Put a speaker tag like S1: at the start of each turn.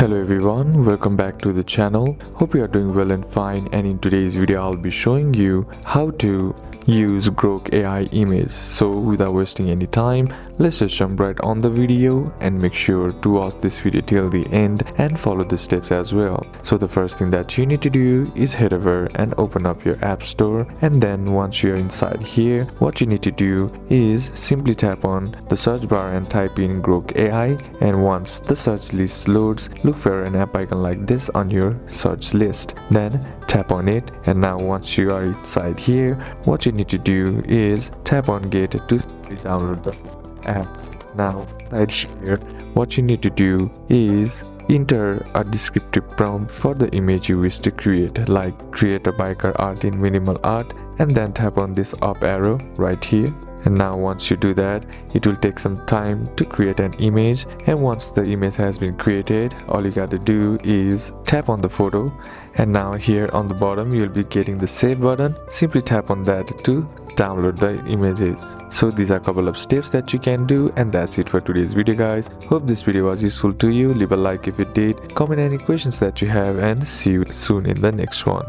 S1: Hello everyone, welcome back to the channel. Hope you are doing well and fine, and in today's video I'll be showing you how to use Grok AI image. So without wasting any time, let's just jump right on the video and make sure to watch this video till the end and follow the steps as well. So the first thing that you need to do is head over and open up your app store, and then once you're inside here, what you need to do is simply tap on the search bar and type in Grok AI, and once the search list loads, look for an app icon like this on your search list. Then tap on it, and now once you are inside here, what you need to do is tap on get to download the app. Now right here, what you need to do is enter a descriptive prompt for the image you wish to create, like create a biker art in minimal art, and then tap on this up arrow right here. And now once you do that, it will take some time to create an image, and once the image has been created, all you gotta do is tap on the photo, and now here on the bottom you'll be getting the save button. Simply tap on that to download the images. So these are a couple of steps that you can do, and that's it for today's video guys. Hope this video was useful to you. Leave a like if it did, comment any questions that you have, and see you soon in the next one.